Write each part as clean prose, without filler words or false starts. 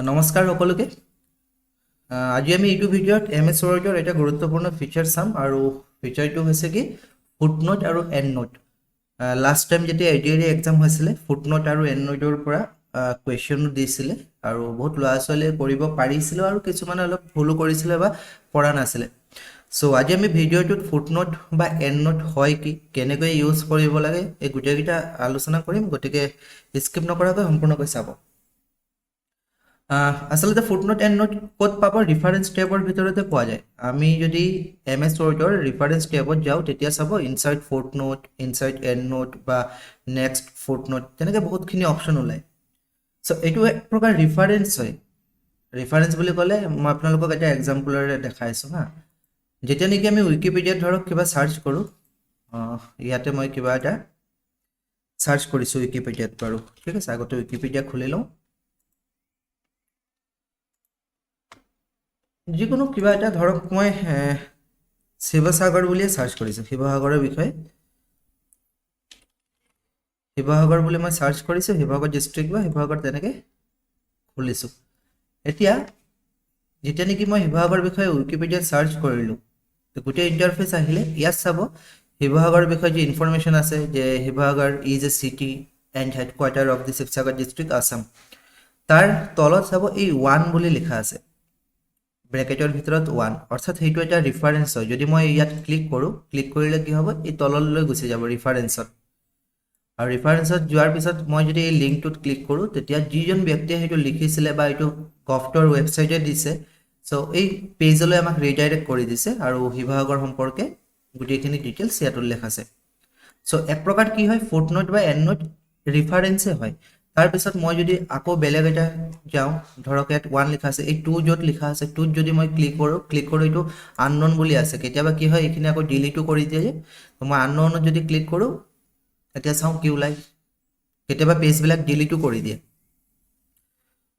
নমস্কাৰ সকলোকে। আজি আমি এইটো ভিডিঅ'ত MS Wordৰ এটা গুৰুত্বপূৰ্ণ ফিচাৰ চাম আৰু ফিচাৰটো হৈছে কি ফুটনোট আৰু এণ্ড নোট। লাষ্ট টাইম যেতিয়া ADR এক্সাম হৈছিলে ফুটনোট আৰু এণ্ড নোটৰ পৰা কুৱেশ্যন দিছিলে আৰু বহুত ল'ৰা ছোৱালীয়ে কৰিব পাৰিছিলে আৰু কিছুমানে অলপ ভুলো কৰিছিলে বা পৰা নাছিলে। সো আজি আমি ভিডিঅ'টোত ফুটনোট বা এণ্ড নোট হয় কি, কেনেকৈ ইউজ কৰিব লাগে, এই গোটেইকেইটা আলোচনা কৰিম। গতিকে স্কিপ নকৰাকৈ সম্পূৰ্ণকৈ চাব। আচলতে ফুটনোট এণ্ড নোট ক'ত পাব? ৰিফাৰেঞ্চ টেবৰ ভিতৰতে পোৱা যায়। আমি যদি MS Wordৰ ৰিফাৰেঞ্চ টেবত যাওঁ তেতিয়া চাব insert footnote, insert and note বা নেক্সট ফুটনোট, তেনেকৈ বহুতখিনি অপশ্যন ওলায়। চ' এইটো এক প্ৰকাৰ ৰিফাৰেঞ্চ হয়। ৰিফাৰেঞ্চ বুলি ক'লে মই আপোনালোকক এটা এক্সাম্পলৰে দেখাইছোঁ হা। যেতিয়া নেকি আমি উইকিপিডিয়াত ধৰক কিবা চাৰ্চ কৰোঁ, ইয়াতে মই কিবা এটা চাৰ্চ কৰিছোঁ উইকিপিডিয়াত বাৰু, ঠিক আছে। আগতে উইকিপিডিয়া খুলি লওঁ। যিকোনো কিবা এটা ধৰক মই শিৱসাগৰ বুলিয়ে চাৰ্চ কৰিছোঁ, শিৱসাগৰৰ বিষয়ে। শিৱসাগৰ বুলি মই চাৰ্চ কৰিছোঁ, শিৱসাগৰ ডিষ্ট্ৰিক্ট বা শিৱসাগৰ তেনেকৈ খুলিছোঁ। এতিয়া যেতিয়া নেকি মই শিৱসাগৰ বিষয়ে উইকিপিডিয়াত চাৰ্চ কৰিলোঁ, গোটেই ইণ্টাৰফেচ আহিলে। ইয়াত চাব শিৱসাগৰৰ বিষয়ে যি ইনফৰমেশ্যন আছে যে Sivasagar is a city and headquarter of the Sivasagar district Assam. তাৰ তলত চাব এই 1 বুলি লিখা আছে, ব্ৰেকেটৰ ভিতৰত 1, অৰ্থাৎ সেইটো এটা ৰিফাৰেঞ্চ হয়। যদি মই ইয়াত ক্লিক কৰোঁ, ক্লিক কৰিলে কি হ'ব, এই তললৈ গুচি যাব ৰিফাৰেঞ্চত। আৰু ৰিফাৰেঞ্চত যোৱাৰ পিছত মই যদি এই লিংকটোত ক্লিক কৰোঁ, তেতিয়া যিজন ব্যক্তিয়ে সেইটো লিখিছিলে বা এইটো গভটৰ ৱেবছাইটে দিছে, চ' এই পেজলৈ আমাক ৰিডাইৰেক্ট কৰি দিছে আৰু শিৱসাগৰ সম্পৰ্কে গোটেইখিনি ডিটেইলছ ইয়াত উল্লেখ আছে। চ' এক প্ৰকাৰ কি হয়, ফুটনোট বা এণ্ড নোট ৰিফাৰেঞ্চে হয়। তাৰপিছত মই যদি আকৌ বেলেগ এটা যাওঁ, ধৰক ইয়াত 1 লিখা আছে, এই 2 য'ত লিখা আছে 2ত যদি মই ক্লিক কৰোঁ এইটো আনন'ন বুলি আছে। কেতিয়াবা কি হয়, এইখিনি আকৌ ডিলিটো কৰি দিয়ে যে, মই আনন'নত যদি ক্লিক কৰোঁ, এতিয়া চাওঁ কি ওলায়। কেতিয়াবা পেজবিলাক ডিলিটো কৰি দিয়ে।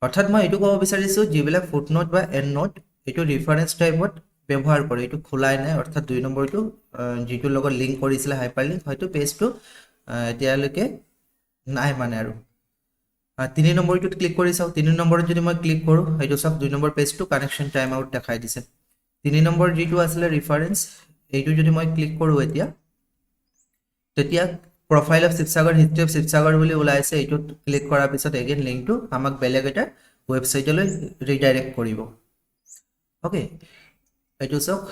অৰ্থাৎ মই এইটো ক'ব বিচাৰিছোঁ, যিবিলাক ফুটনোট বা এণ্ড নোট এইটো ৰিফাৰেঞ্চ টাইপত ব্যৱহাৰ কৰে, এইটো খোলাই নাই। অৰ্থাৎ 2 নম্বৰটো যিটোৰ লগত লিংক কৰিছিলে হাইপাৰ লিংক, হয়তো পেজটো এতিয়ালৈকে নাই মানে আৰু। 3 নম্বৰটোত ক্লিক কৰি চাওঁ, 3 নম্বৰত যদি মই ক্লিক কৰোঁ, সেইটো চাওক 2 নম্বৰ পেজটো কানেকশ্যন টাইম আউট দেখাই দিছে। 3 নম্বৰ যিটো আছিলে ৰিফাৰেঞ্চ, এইটো যদি মই ক্লিক কৰোঁ এতিয়া, তেতিয়া profile of Sivasagar, history of Sivasagar বুলি ওলাইছে। এইটোত ক্লিক কৰাৰ পিছত এগেইন লিংকটো আমাক বেলেগ এটা ৱেবছাইটলৈ ৰিডাইৰেক্ট কৰিব। অ'কে, এইটো চাওক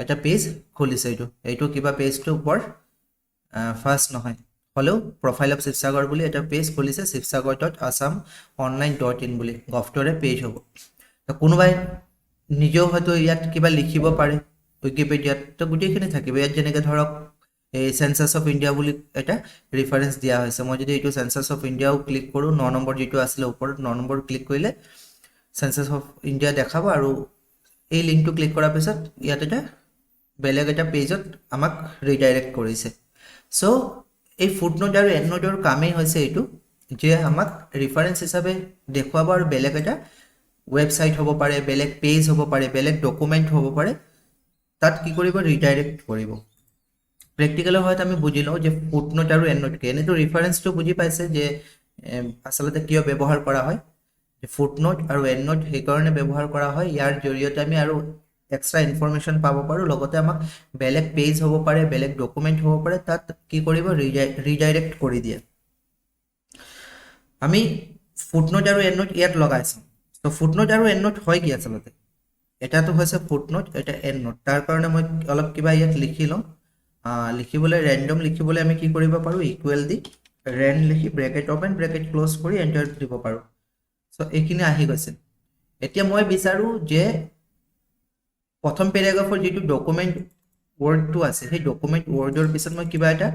এটা পেজ খুলিছে। এইটো কিবা পেজটোৰ ওপৰত ফাৰ্ষ্ট নহয়, হ'লেও প্ৰফাইল অফ শিৱসাগৰ বুলি এটা পেজ খুলিছে, শিৱসাগৰ.assam.online.in বুলি গভটৰে পেজ হ'ব। কোনোবাই নিজেও হয়তো ইয়াত কিবা লিখিব পাৰে উইকিপিডিয়াত, তো গোটেইখিনি থাকিব ইয়াত। যেনেকৈ ধৰক এই চেঞ্চাছ অফ ইণ্ডিয়া বুলি এটা ৰিফাৰেঞ্চ দিয়া হৈছে। মই যদি এইটো চেঞ্চাছ অফ ইণ্ডিয়াও ক্লিক কৰোঁ, 9 নম্বৰ যিটো আছিলে ওপৰত, 9 নম্বৰ ক্লিক কৰিলে চেঞ্চাছ অফ ইণ্ডিয়া দেখাব আৰু এই লিংকটো ক্লিক কৰাৰ পিছত ইয়াত এটা বেলেগ এটা পেজত আমাক ৰিডাইৰেক্ট কৰিছে। চ' এই ফুটনোট আৰু এণ্ড নোটৰ কামেই হৈছে এইটো যে আমাক ৰিফাৰেঞ্চ হিচাপে দেখুৱাব আৰু বেলেগ এটা ৱেবছাইট হ'ব পাৰে, বেলেগ পেজ হ'ব পাৰে, বেলেগ ডকুমেণ্ট হ'ব পাৰে, তাত কি কৰিব, ৰিডাইৰেক্ট কৰিব। প্ৰেক্টিকেলৰ সহায়ত আমি বুজি লওঁ যে ফুটনোট আৰু এণ্ড নোট কি। এনেতো ৰিফাৰেঞ্চটো বুজি পাইছে যে আচলতে কিয় ব্যৱহাৰ কৰা হয়। ফুটনোট আৰু এণ্ড নোট সেইকাৰণে ব্যৱহাৰ কৰা হয়, ইয়াৰ জৰিয়তে আমি আৰু এক্সট্ৰা ইনফৰমেশ্যন পাব পাৰোঁ। লগতে আমাক বেলেগ পেজ হ'ব পাৰে, বেলেগ ডকুমেণ্ট হ'ব পাৰে, তাত কি কৰিব, ৰিডাইৰেক্ট কৰি দিয়ে। আমি ফুটনোট আৰু এণ্ড নোট ইয়াত লগাইছোঁ। তো ফুটনোট আৰু এণ্ড নোট হয় কি আচলতে? এটাটো হৈছে ফুটনোট, এটা এণ্ড নোট। তাৰ কাৰণে মই অলপ কিবা ইয়াত লিখি লওঁ। লিখিবলৈ ৰেণ্ডম লিখিবলৈ আমি কি কৰিব পাৰোঁ, ইকুৱেল দি ৰেণ্ড লিখি ব্ৰেকেট অপেন ব্ৰেকেট ক্ল'জ কৰি এণ্টাৰ দিব পাৰোঁ। চ' এইখিনি আহি গৈছে। এতিয়া মই বিচাৰোঁ যে প্ৰথম পেৰাগ্ৰাফৰ যিটো ডকুমেণ্ট ৱৰ্ডটো আছে, সেই ডকুমেণ্ট ৱৰ্ডৰ পিছত মই কিবা এটা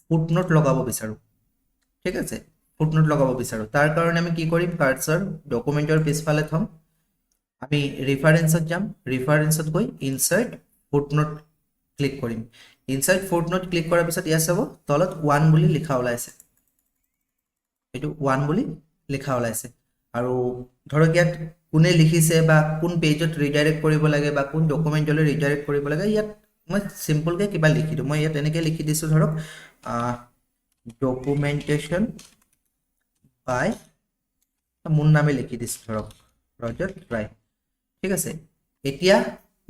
ফুটনোট লগাব বিচাৰোঁ, ঠিক আছে। ফুটনোট লগাব বিচাৰোঁ। তাৰ কাৰণে আমি কি কৰিম, কাৰ্চৰ ডকুমেণ্টৰ পিছফালে থ'ম, আমি ৰিফাৰেঞ্চত যাম, ৰিফাৰেঞ্চত গৈ ইনচাৰ্ট ফুটনোট ক্লিক কৰিম। ইনচাৰ্ট ফুটনোট ক্লিক কৰাৰ পিছত ইয়াত চাব তলত 1 বুলি লিখা ওলাইছে, এইটো 1 বুলি লিখা ওলাইছে। আৰু ধৰক ইয়াত কোনে লিখিছে বা কোন পেজত ৰিডাইৰেক্ট কৰিব লাগে বা কোন ডকুমেণ্টলৈ ৰিডাইৰেক্ট কৰিব লাগে, ইয়াত মই চিম্পলকৈ কিবা লিখি দিওঁ। মই ইয়াত এনেকৈ লিখি দিছোঁ, ধৰক ডকুমেণ্টেশ্যন বাই মোৰ নামে লিখি দিছোঁ ধৰক ৰজত ৰায় ঠিক আছে এতিয়া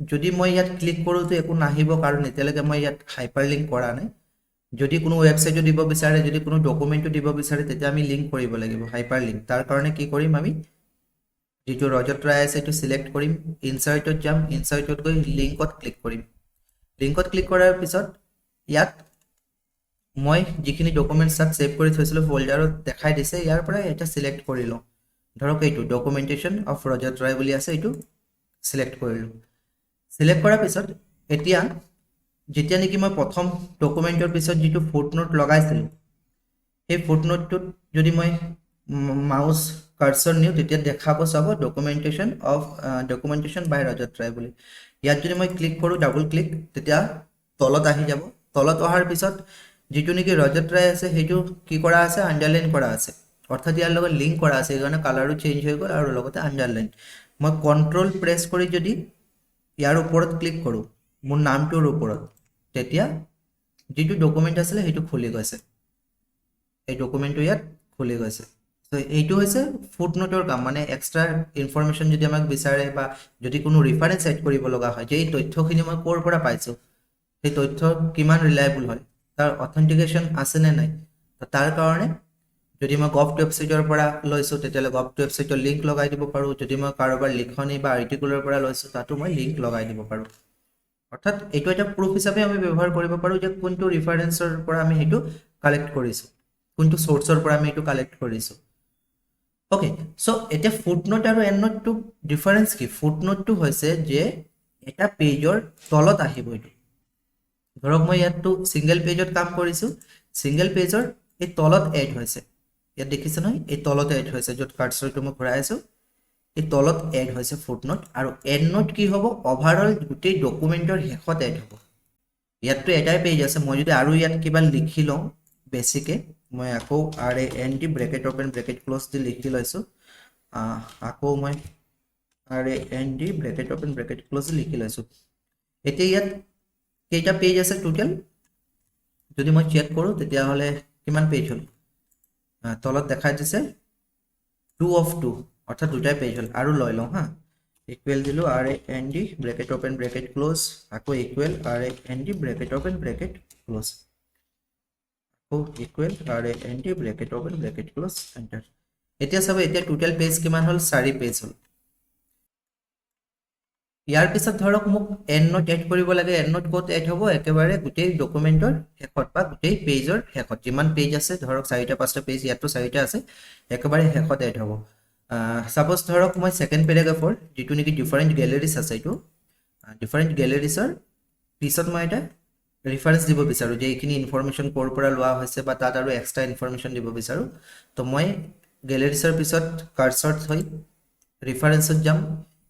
যদি মই ইয়াত ক্লিক কৰোঁ তো একো নাহিব কাৰণ এতিয়ালৈকে মই ইয়াত হাইপাৰলিংক কৰা নাই যদি কোনো ৱেবছাইটো দিব বিচাৰে যদি কোনো ডকুমেণ্টটো দিব বিচাৰে তেতিয়া আমি লিংক কৰিব লাগিব হাইপাৰলিংক তাৰ কাৰণে কি কৰিম আমি যেটো ৰজত ৰায় আছে এটো সিলেক্ট কৰিম ইনসাৰ্টত যাম ইনসাৰ্টত গৈ লিংকত ক্লিক কৰিম লিংকত ক্লিক কৰাৰ পিছত ইয়াত মই যিখিনি ডকুমেণ্টছ তাত সেভ কৰি থৈছিলো ফোল্ডাৰত দেখাই দিছে ইয়াৰ পৰা এটা সিলেক্ট কৰি লওঁ ধৰক এইটো ডকুমেন্টেশন অফ ৰজত ৰায় বুলি আছে এইটো সিলেক্ট কৰিলো সিলেক্ট কৰাৰ পিছত এতিয়া যেতিয়া নেকি মই প্ৰথম ডকুমেন্টৰ পিছত যেটো ফুটনোট লগাইছিলো এই ফুটনোটটোত যদি মই মাউস কাৰ্সৰ নিউ তেতিয়া দেখাব চাব ডকুমেন্টেশন বাই ৰজত ৰায় বুলি ইয়াত যদি মই ক্লিক কৰো ডাবল ক্লিক তেতিয়া তলত আহি যাব তলত অহাৰ পিছত যেটো নেকি ৰজত ৰায় আছে হেতু কি কৰা আছে আন্ডাৰলাইন কৰা আছে অৰ্থাৎ ইয়াৰ লগত লিংক কৰা আছে এইকাৰণে কালাৰটো চেঞ্জ হৈ গ'ল আৰু লগতে আন্ডাৰলাইন মই কন্ট্ৰোল প্ৰেছ কৰি যদি ইয়াৰ ওপৰত ক্লিক কৰো মোৰ নামটোৰ ওপৰত তেতিয়া যেটো ডকুমেন্ট আছিল হেতু খুলি গৈছে এই ডকুমেন্টটো ইয়াত খুলি গৈছে তো এইটো হৈছে ফুটনোটৰ কাম মানে এক্সট্ৰা ইনফৰমেশন যদি আমাক বিচাৰে বা যদি কোনো ৰেফাৰেন্স এড কৰিব লগা হয় যে এই তথ্যখিনি মই ক'ৰ পৰা পাইছো এই তথ্য কিমান ৰিলায়েবল হয় তাৰ অথেন্টিকেশন আছে নে নাই তাৰ কাৰণে যদি মই গভ ৱেবছাইটৰ পৰা লৈছো তেতিয়ালে গভ ৱেবছাইটৰ লিংক লগাই দিব পাৰো যদি মই কাৰোবাৰ লিখনি বা আৰ্টিকুলৰ পৰা লৈছো তাতো মই লিংক লগাই দিব পাৰো অৰ্থাৎ এইটো এটা প্ৰুফ হিচাপে আমি ব্যৱহাৰ কৰিব পাৰো যে কোনটো ৰেফাৰেন্সৰ পৰা আমি হেতু কালেক্ট কৰিছো কোনটো সোৰ্সৰ পৰা আমি এটো কালেক্ট কৰিছো ওকে সো এটা ফুটনোট আৰু এন্ডনোট টু ডিফাৰেন্স কি ফুটনোট টু হৈছে যে এটা পেজৰ তলত আহিব এটো ধৰক মই ইয়াত সিঙ্গেল পেজত কাম কৰিছো সিঙ্গেল পেজৰ এই তলত এড হৈছে ইয়াত দেখিছে নহয় এই তলত এড হৈছে যত কাৰ্সৰটো মই ঘূৰাই আছো এই তলত এড হৈছে ফুটনোট আৰু এন্ডনোট কি হ'ব ওভাৰঅল গোটেই ডকুমেন্টৰ হেকত এড হ'ব ইয়াতটো এটাই পেজ আছে মই যদি আৰু ইয়াত কিবা লিখি লওঁ বেসিকে মই আকৌ RAND bracket open bracket close দি লিখি লৈছো আকৌ মই RAND bracket open bracket close লিখি লৈছো এতিয়া ইয়াত কেইটা পেজ আছে টোটাল যদি মই চেক কৰো তেতিয়া হলে কিমান পেজ হল তলত দেখাই দিছে 2 of 2 অৰ্থাৎ দুটা পেজ হল আৰু লৈ লওঁ হা ইকুৱেল দিলো RAND bracket open bracket close আকৌ equal RAND bracket open bracket close equal RAND bracket open bracket close enter এতিয়া সব এতিয়া টোটাল পেজ কিমান হল 4 পেজ হল ইয়াৰ পিছত ধৰক মোক এন্ডনোট এড কৰিব লাগে এন্ডনোট কোড এড হ'ব একেবাৰে গোটেই ডকুমেন্টৰ হেকত বা গোটেই পেজৰ হেকত যিমান পেজ আছে ধৰক 4টা 5টা পেজ ইয়াতো 4টা আছে একেবাৰে হেকত এড হ'ব সাপোজ ধৰক মই সেকেন্ড পেৰাগ্ৰাফৰ যেটো নেকি ডিফাৰেন্ট গ্যালাৰিজ আছে এটো ডিফাৰেন্ট গ্যালাৰিজৰ পিছত মই এটা ৰেফাৰেন্স দিব বিচাৰো যে এইখিনি ইনফৰমেশন কোৰ পৰা লোৱা হৈছে বা তাত আৰু এক্সট্ৰা ইনফৰমেশন দিব বিচাৰো তো মই গ্যালাৰিজৰ পিছত কাৰ্সৰ থৈ ৰেফাৰেন্সত যাম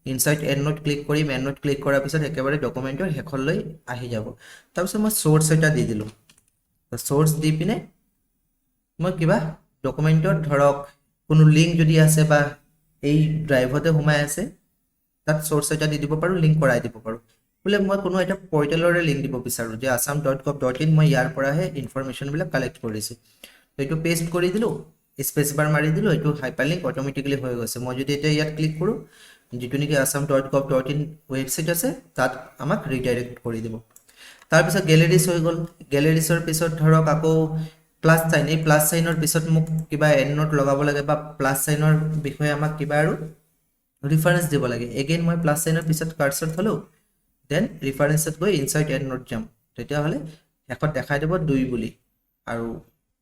ইনসাইট এন্ডনোট ক্লিক কৰিম এন্ডনোট ক্লিক কৰাৰ পিছত একেবাৰে ডকুমেন্টৰ হেকলৈ আহি যাব তাৰপিছত মই সোৰ্স এটা দি দিলো তো সোৰ্স দি পিনে মই কিবা ডকুমেন্টৰ ধৰক কোনো লিংক যদি আছে বা এই ড্ৰাইভতে সোমাই আছে তাত সোৰ্স এটা দি দিব পাৰো লিংক কৰাই দিব পাৰো বলে মই কোনো এটা পৰ্টেলৰে লিংক দিব বিচাৰো যে assam.gov.in মই ইয়াৰ পৰাহে ইনফৰমেশন বিলাক কালেক্ট কৰিছো তো এটো পেস্ট কৰি দিলো স্পেস বাৰ মাৰি দিলো এটো হাইপাৰলিংক অটোমেটিক্যালি হৈ গৈছে মই যদি এটা ইয়াত ক্লিক কৰো যেটো নেকি assam.gov.in ওয়েবসাইট আছে তাত আমাক ৰিডাইৰেক্ট কৰি দিব তাৰ পিছত গ্যালাৰিজ হৈ গল গ্যালাৰিজৰ পিছত ধৰক আকৌ প্লাস সাইন এই প্লাস সাইনৰ পিছত মোক কিবা এন্ডনোট লগাব লাগে বা প্লাস সাইনৰ বিষয়ে আমাক কিবা আৰু ৰেফাৰেন্স দিব লাগে এগেইন মই প্লাস সাইনৰ পিছত কাৰ্সৰ থলো দেন ৰেফাৰেন্সত গৈ ইনসাইট এন্ডনোট যাম তেতিয়া হলে হেকত দেখাই দিব 2 বুলি আৰু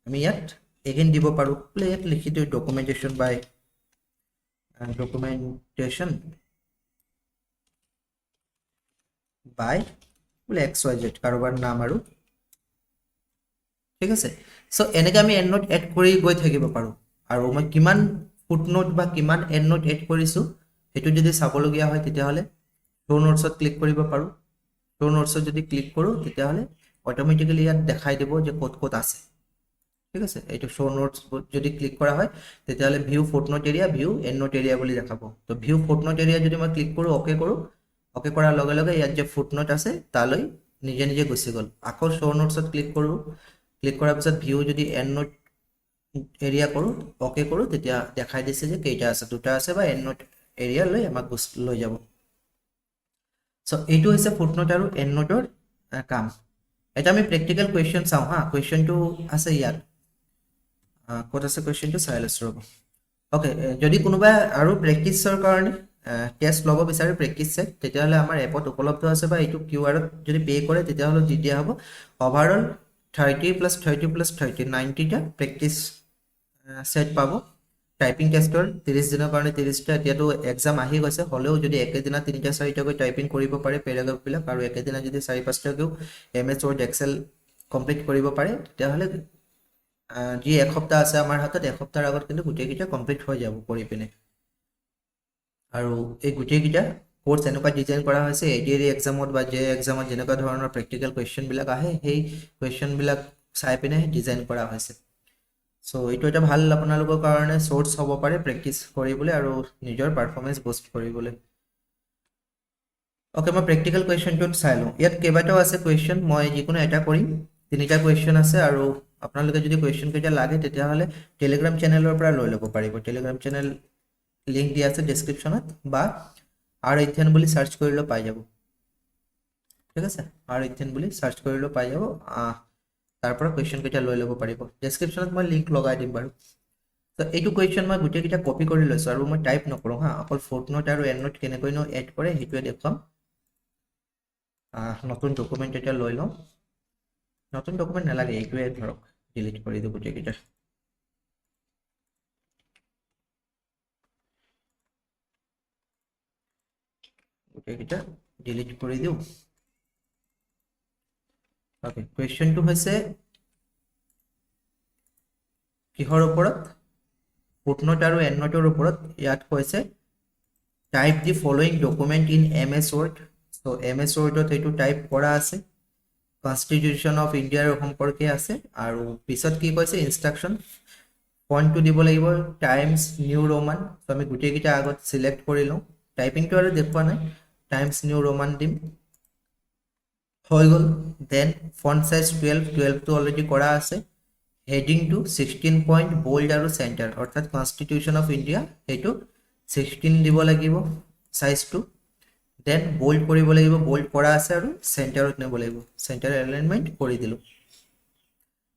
আমি ইয়াত এগেইন দিব পাৰো বলে ইয়াত লিখি দিও documentation by documentation by XYZ কাৰোবাৰ নাম আৰু ঠিক আছে সো এনেকৈ আমি এন্ডনোট এড কৰি গৈ থাকিব পাৰো আৰু মই কিমান ফুটনোট বা কিমান এন্ডনোট এড কৰিছো হেতু যদি চাবলগীয়া হয় তেতিয়া হলে শো নোটছত ক্লিক কৰিব পাৰো শো নোটছত যদি ক্লিক কৰো তেতিয়া হলে অটোমেটিক্যালি ইয়াত দেখাই দিব যে ক'ত ক'ত আছে ঠিক আছে এইটো শো নোটস যদি ক্লিক কৰা হয় তেতিয়া হলে view footnote area view endnote area বুলি দেখাব তো ভিউ ফুটনোট এৰিয়া যদি মই ক্লিক কৰো ওকে কৰাৰ লগে লগে ইয়াত যে ফুটনোট আছে তালৈ নিজে নিজে গুচি গল আকৌ শো নোটছত ক্লিক কৰো ক্লিক কৰাৰ পিছত ভিউ যদি এন্ডনোট এৰিয়া কৰোঁ অ'কে কৰোঁ তেতিয়া দেখাই দিছে যে কেইটা আছে দুটা আছে বা এণ্ড নোট এৰিয়া লৈ আমাক লৈ যাব চ' এইটো হৈছে ফুটনোট আৰু এণ্ড নোটৰ কাম এটা আমি প্ৰেক্টিকেল কুৱেশ্যন চাওঁ হা কুৱেশ্যনটো আছে ইয়াত ক'ত আছে কুৱেশ্যনটো চাই লৈছোঁ ৰ'ব অ'কে যদি কোনোবাই আৰু প্ৰেক্টিছৰ কাৰণে টেষ্ট ল'ব বিচাৰে প্ৰেক্টিছ ছেট তেতিয়াহ'লে আমাৰ এপত উপলব্ধ আছে বা এইটো কিউ আৰত যদি পে' কৰে তেতিয়াহ'লে দি দিয়া হ'ব অভাৰঅল 30 + 30 + 30 90টা প্ৰেক্টিছ ছেট পাব টাইপিং টেষ্টৰ 30 দিনৰ কাৰণে 30টা এতিয়াতো এক্সাম আহি গৈছে হ'লেও যদি একেদিনা 3টা 4টাকৈ টাইপিং কৰিব পাৰে পেৰাগ্ৰাফবিলাক আৰু একেদিনা যদি 4-5টাকৈও MS Word Excel কমপ্লিট কৰিব পাৰে তেতিয়াহ'লে যি এসপ্তাহ আছে আমাৰ হাতত এসপ্তাহৰ আগত কিন্তু গোটেইকেইটা কমপ্লিট হৈ যাব কৰি পিনে আৰু এই গোটেইকেইটা কোৰ্ছ এনেকুৱা ডিজাইন কৰা হৈছে ADR এক্সামত বা জে এক্সামত যেনেকুৱা ধৰণৰ প্ৰেক্টিকেল কুৱেশ্যনবিলাক আহে সেই কুৱেশ্যনবিলাক চাই পিনে ডিজাইন কৰা হৈছে চ' এইটো এটা ভাল আপোনালোকৰ কাৰণে চ'ৰ্চ হ'ব পাৰে প্ৰেক্টিছ কৰিবলৈ আৰু নিজৰ পাৰফৰ্মেঞ্চ বুষ্ট কৰিবলৈ অ'কে মই প্ৰেক্টিকেল কুৱেশ্যনটোত চাই লওঁ ইয়াত কেইবাটাও আছে কুৱেশ্যন মই যিকোনো এটা কৰিম 3টা কুৱেশ্যন আছে আৰু আপোনালোকে যদি কুৱেশ্যন কেইটা লাগে তেতিয়াহ'লে টেলিগ্ৰাম চেনেলৰ পৰা লৈ ল'ব পাৰিব টেলিগ্ৰাম চেনেল লিংক দিয়া আছে ডেছক্ৰিপশ্যনত বা R18 বুলি সাৰ্চ কৰিলে পাই যাব ঠিক আছে R18 বুলি সাৰ্চ কৰিলে পাই যাব তাৰ পৰা কুৱেশ্যন কেইটা লৈ ল'ব পাৰিব ডেছক্ৰিপশ্যনত মই লিংক লগাই দিম বাৰু তো এইটো কুৱেশ্যন মই গোটেইকেইটা কপি কৰি লৈছোঁ আৰু মই টাইপ নকৰোঁ হা অকল ফুটনোট আৰু এণ্ড নোট কেনেকৈনো এড কৰে সেইটোৱে দেখুৱাম নতুন ডকুমেণ্ট এটা লৈ লওঁ নতুন ডকুমেণ্ট নালাগে এইটোৱে ধৰক ডিলিট কৰি দিওঁ গোটেইকেইটা গোটেইকেইটা ডিলিট কৰি দিওঁ অ'কে কুৱেশ্যনটো হৈছে কিহৰ ওপৰত ফুটনোট আৰু এণ্ড নোটৰ ওপৰত ইয়াত কৈছে type the following document in MS Word so' MS Wordত এইটো টাইপ কৰা আছে কনষ্টিটিউশ্যন অফ ইণ্ডিয়াৰ সম্পৰ্কে আছে আৰু পিছত কি কৈছে ইনষ্ট্ৰাকশ্যন ফণ্টটো দিব লাগিব টাইমছ নিউ ৰোমান চ' আমি গোটেইকেইটা আগত চিলেক্ট কৰি লওঁ টাইপিংটো আৰু দেখুওৱা নাই টাইমছ নিউ ৰোমান দিম হৈ গ'ল দেন ফণ্ট চাইজ 12টো অলৰেডি কৰা আছে হেডিংটো 16 পইণ্ট বোল্ড আৰু চেণ্টাৰ অৰ্থাৎ কনষ্টিটিউশ্যন অফ ইণ্ডিয়া সেইটো 16 দিব লাগিব চাইজটো দেন বোল্ড কৰিব লাগিব বোল্ড কৰা আছে আৰু চেণ্টাৰত নিব লাগিব চেণ্টাৰ এলাইনমেণ্ট কৰি দিলোঁ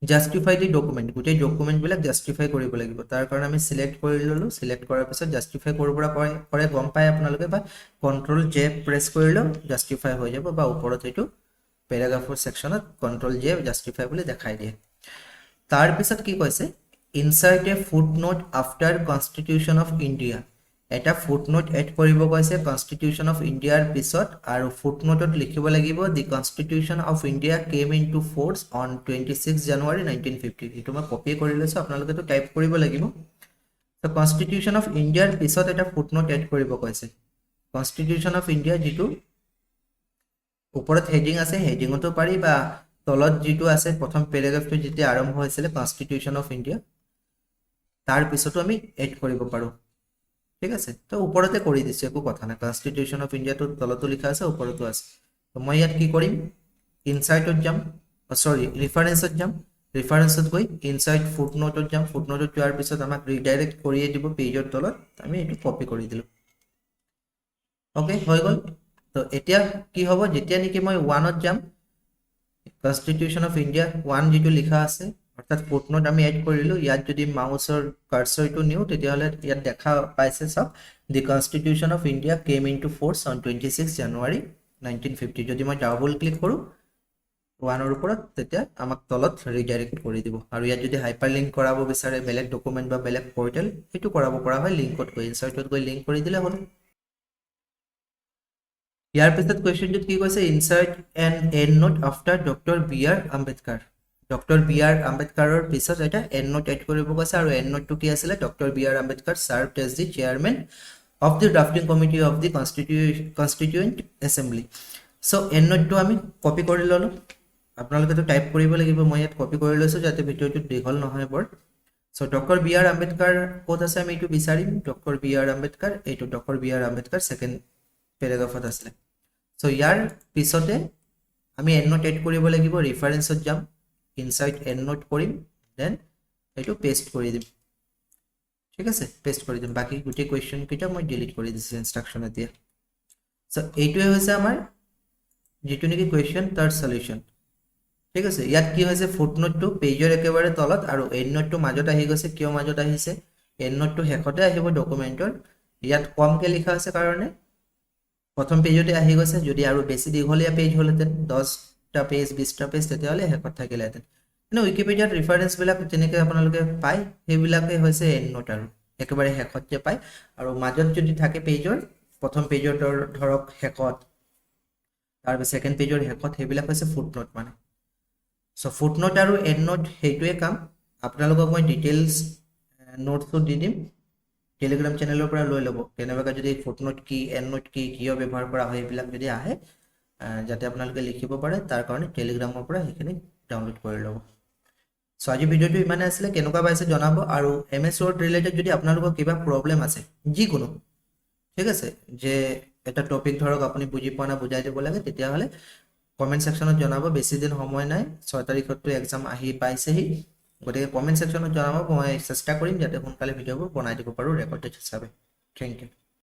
জাষ্টিফাই দি ডকুমেণ্ট গোটেই ডকুমেণ্টবিলাক জাষ্টিফাই কৰিব লাগিব তাৰ কাৰণে আমি চিলেক্ট কৰি ল'লোঁ চিলেক্ট কৰাৰ পিছত জাষ্টিফাই কৰিব পৰা কৰে গম পায় আপোনালোকে বা Ctrl J প্ৰেছ কৰিলেও জাষ্টিফাই হৈ যাব বা ওপৰত এইটো পেৰাগ্ৰাফৰ ছেকশ্যনত Ctrl J জাষ্টিফাই বুলি দেখাই দিয়ে তাৰ পিছত কি কৈছে insert A footnote after constitution of India এটা ফুটনোট এড কৰিব কৈছে কনষ্টিটিউশ্যন অফ ইণ্ডিয়াৰ পিছত আৰু ফুটনোটত লিখিব লাগিব দি constitution of India came in two force on 26 জানুৱাৰী 1950 এইটো মই কপি কৰি লৈছোঁ আপোনালোকেতো টাইপ কৰিব লাগিব তো কনষ্টিটিউশ্যন অফ ইণ্ডিয়াৰ পিছত এটা ফুটনোট এড কৰিব কৈছে কনষ্টিটিউশ্যন অফ ইণ্ডিয়া যিটো ওপৰত হেডিং আছে হেডিঙতো পাৰি বা তলত যিটো আছে প্ৰথম পেৰাগ্ৰাফটো যেতিয়া আৰম্ভ হৈছিলে কনষ্টিটিউশ্যন অফ ইণ্ডিয়া তাৰ পিছতো আমি এড কৰিব পাৰোঁ ঠিক আছে তো ওপৰতে কৰি দিছোঁ একো কথা নাই কনষ্টিটিউশ্যন অফ ইণ্ডিয়াটো তলতো লিখা আছে ওপৰতো আছে তো মই ইয়াত কি কৰিম ইনচাৰ্টত যাম সৰি ৰেফাৰেন্সত যাম ৰেফাৰেন্সত গৈ ইনচাৰ্ট ফুটনোটত যাম ফুটনোটত যোৱাৰ পিছত আমাক ৰিডাইৰেক্ট কৰিয়ে দিব পেজৰ তলত আমি এইটো কপি কৰি দিলোঁ অ'কে হৈ গ'ল তো এতিয়া কি হ'ব যেতিয়া নেকি মই 1ত যাম কনষ্টিটিউশ্যন অফ ইণ্ডিয়া 1 যিটো লিখা আছে অৰ্থাৎ ফুটনোট আমি এড কৰিলোঁ ইয়াত যদি মাউচৰ কাৰ্চৰটো নিওঁ তেতিয়াহ'লে ইয়াত দেখা পাইছে চাওক দি constitution of India came in two force on 26 জানুৱাৰী 1950 যদি মই ডাবল ক্লিক কৰোঁ 1ৰ ওপৰত তেতিয়া আমাক তলত ৰিডাইৰেক্ট কৰি দিব আৰু ইয়াত যদি হাইপাৰ লিংক কৰাব বিচাৰে বেলেগ ডকুমেণ্ট বা বেলেগ পৰ্টেল সেইটো কৰাব পৰা হয় লিংকত গৈ ইনচাৰ্টত গৈ লিংক কৰি দিলে হ'ল ইয়াৰ পিছত কুৱেশ্যনটোত কি কৈছে insert N and note after doctor B.R. Ambedkar doctor B.R. আম্বেদকাৰৰ পিছত এটা এণ্ড নোট এড কৰিব কৈছে আৰু এণ্ড নোটটো কি আছিলে doctor B.R. Ambedkar চাৰ্ভড as the chairman of the drafting committee of the কনষ্টিটিউয়েণ্ট assembly so' and নোটটো আমি কপি কৰি ল'লোঁ আপোনালোকেতো টাইপ কৰিব লাগিব মই ইয়াত কপি কৰি লৈছোঁ যাতে ভিডিঅ'টো দীঘল নহয় বৰ চ' ডক্টৰ B.R. আম্বেদকাৰ ক'ত আছে আমি এইটো বিচাৰিম ডক্টৰ B.R. আম্বেদকাৰ এইটো ডক্টৰ B.R. আম্বেদকাৰ ছেকেণ্ড পেৰাগ্ৰাফত আছিলে চ' ইয়াৰ পিছতে আমি এণ্ড নোট এড কৰিব লাগিব ৰেফাৰেন্সত যাম ইনচাৰ্ট এণ্ড নোট কৰিম দেন এইটো পেষ্ট কৰি দিম ঠিক আছে পেষ্ট কৰি দিম বাকি গোটেই কোৱেশ্চন কেইটা মই ডিলিট কৰি দিছো ইনষ্ট্ৰাকচন এতিয়া সো এইটোৱে হৈছে আমাৰ যেটো নেকি কোৱেশ্চন তাৰ সলিউশন ঠিক আছে ইয়াত কি হৈছে ফুটনোটটো পেজৰ একেবাৰে তলত আৰু এন্ড নোটটো মাজত আহি গৈছে কিয় মাজত আহিছে এন্ড নোটটো হেকতে আহিব ডকুমেন্টৰ ইয়াত কমকে লিখা আছে কাৰণে প্ৰথম পেজতে আহি গৈছে যদি আৰু বেছি দীঘলীয়া পেজ হলতেন 10টা পেজ 20টা পেজ তেতিয়াহলে হেকত থাকিলেতেন কিন্তু উইকিপিডিয়াত ৰেফাৰেন্স বিলাক তেনেকৈ আপোনালোকে পায় সেইবিলাকে হৈছে এন্ড নোট আৰু একেবাৰে হেকত যে পায় আৰু মাজত যদি থাকে পেজৰ প্ৰথম পেজৰ ধৰক হেকত তাৰ সেকেন্ড পেজৰ হেকত সেইবিলাক হৈছে ফুটনোট মানে সো ফুটনোট আৰু এন্ড নোট হেইটোৱে কাম আপোনালোকক মই ডিটেইলছ নোটটো দি দিম টেলিগ্ৰাম চেনেলৰ পৰা লৈ ল'ব কেনেবাকৈ যদি ফুটনোট কি এন্ড নোট কি কিয় ব্যৱহাৰ কৰা হয় এইবিলাক যদি আহে যাতে আপোনালোকে লিখিব পাৰে তাৰ কাৰণে টেলিগ্ৰামৰ পৰা সেইখিনি ডাউনলোড কৰি ল'ব সো আজি ভিডিওটো ইমানে আছিল কেনেকুৱা পাইছে জনাব আৰু এমএছ ওয়াৰ্ড ৰিলেটেড যদি আপোনালোকৰ কিবা প্ৰবলেম আছে যিকোনো ঠিক আছে যে এটা টপিক ধৰক আপুনি বুজি পোৱা না বুজাই দিব লাগে তেতিয়া হলে কমেন্ট সেকশনত জনাব বেছি দিন সময় নাই 6 তাৰিখতো এক্সাম আহি পাইছেহি গতিকে কমেন্ট সেকশনত জনাব মই চেষ্টা কৰিম যাতে সোনকালে ভিডিওবোৰ বনাই দিব পাৰো ৰেকৰ্ডেড হিচাপে থ্যাংক ইউ